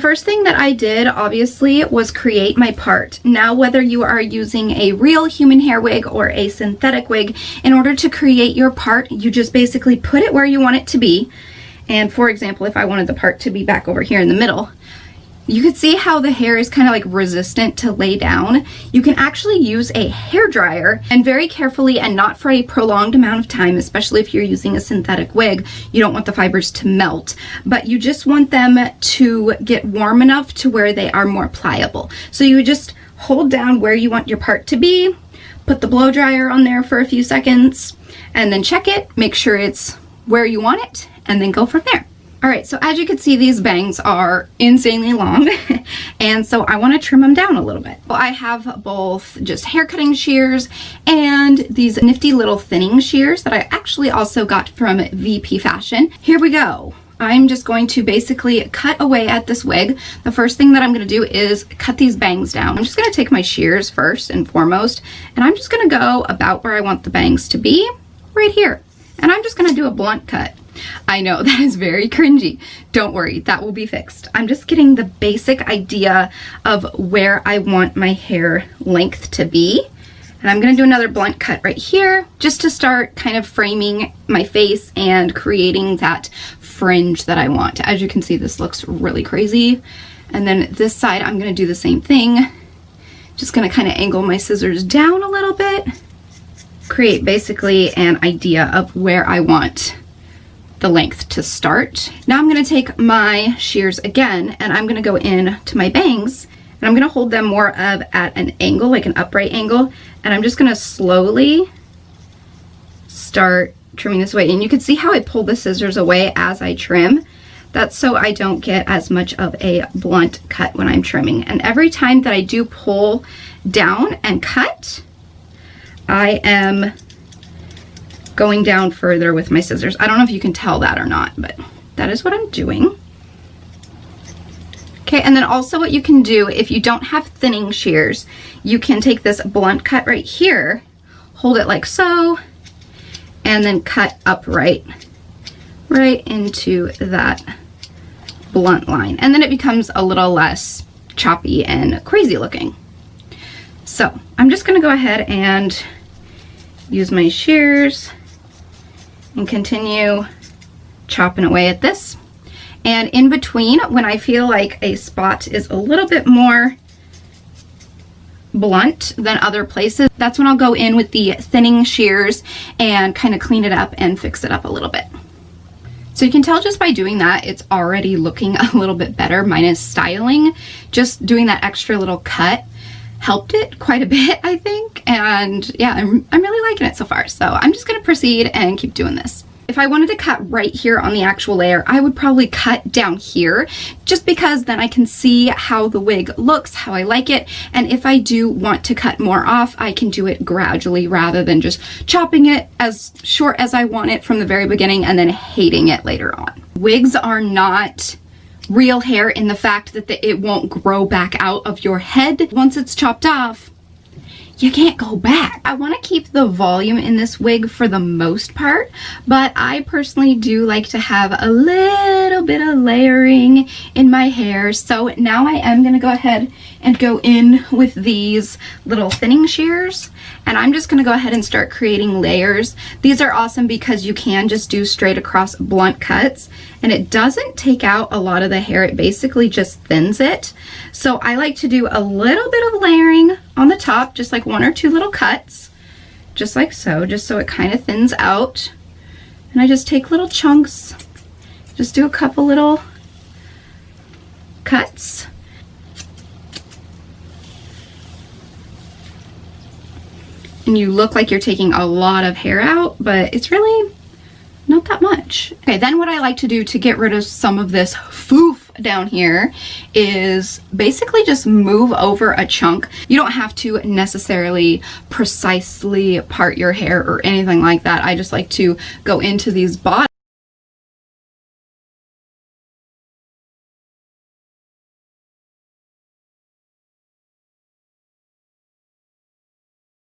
first thing that I did, obviously, was create my part. Now, whether you are using a real human hair wig or a synthetic wig, in order to create your part, you just basically put it where you want it to be. And for example, if I wanted the part to be back over here in the middle, you could see how the hair is kind of like resistant to lay down. You can actually use a hair dryer, and very carefully and not for a prolonged amount of time, especially if you're using a synthetic wig. You don't want the fibers to melt, but you just want them to get warm enough to where they are more pliable. So you would just hold down where you want your part to be, put the blow dryer on there for a few seconds, and then check it, make sure it's where you want it, and then go from there. All right, so as you can see, these bangs are insanely long, and so I want to trim them down a little bit. Well, I have both just hair cutting shears and these nifty little thinning shears that I actually also got from VP Fashion. Here we go. I'm just going to basically cut away at this wig. The first thing that I'm going to do is cut these bangs down. I'm just going to take my shears first and foremost, and I'm just going to go about where I want the bangs to be, right here. And I'm just going to do a blunt cut. I know that is very cringy. Don't worry, that will be fixed. I'm just getting the basic idea of where I want my hair length to be. And I'm gonna do another blunt cut right here, just to start kind of framing my face and creating that fringe that I want. As you can see, this looks really crazy. And then this side, I'm gonna do the same thing. Just gonna kind of angle my scissors down a little bit, create basically an idea of where I want the length to start. Now I'm going to take my shears again, and I'm going to go in to my bangs, and I'm going to hold them more of at an angle, like an upright angle, and I'm just going to slowly start trimming this away. And you can see how I pull the scissors away as I trim. That's so I don't get as much of a blunt cut when I'm trimming. And every time that I do pull down and cut, I am going down further with my scissors. I don't know if you can tell that or not, but that is what I'm doing. Okay, and then also what you can do if you don't have thinning shears, you can take this blunt cut right here, hold it like so, and then cut upright right into that blunt line. And then it becomes a little less choppy and crazy looking. So I'm just gonna go ahead and use my shears and continue chopping away at this. And in between, when I feel like a spot is a little bit more blunt than other places, that's when I'll go in with the thinning shears and kind of clean it up and fix it up a little bit. So you can tell just by doing that, it's already looking a little bit better, minus styling. Just doing that extra little cut helped it quite a bit, I think. And yeah, I'm really liking it so far. So I'm just gonna proceed and keep doing this. If I wanted to cut right here on the actual layer, I would probably cut down here, just because then I can see how the wig looks, how I like it. And if I do want to cut more off, I can do it gradually rather than just chopping it as short as I want it from the very beginning and then hating it later on. Wigs are not real hair in the fact that it won't grow back out of your head. Once it's chopped off, you can't go back. I want to keep the volume in this wig for the most part, but I personally do like to have a little bit of layering in my hair. So now I am going to go ahead and go in with these little thinning shears, and I'm just going to go ahead and start creating layers. These are awesome because you can just do straight across blunt cuts, and it doesn't take out a lot of the hair. It basically just thins it. So I like to do a little bit of layering on the top, just like one or two little cuts, just like so, just so it kind of thins out. And I just take little chunks, just do a couple little cuts. And you look like you're taking a lot of hair out, but it's really not that much. Okay, then what I like to do to get rid of some of this foof down here is basically just move over a chunk. You don't have to necessarily precisely part your hair or anything like that. I just like to go into these bottoms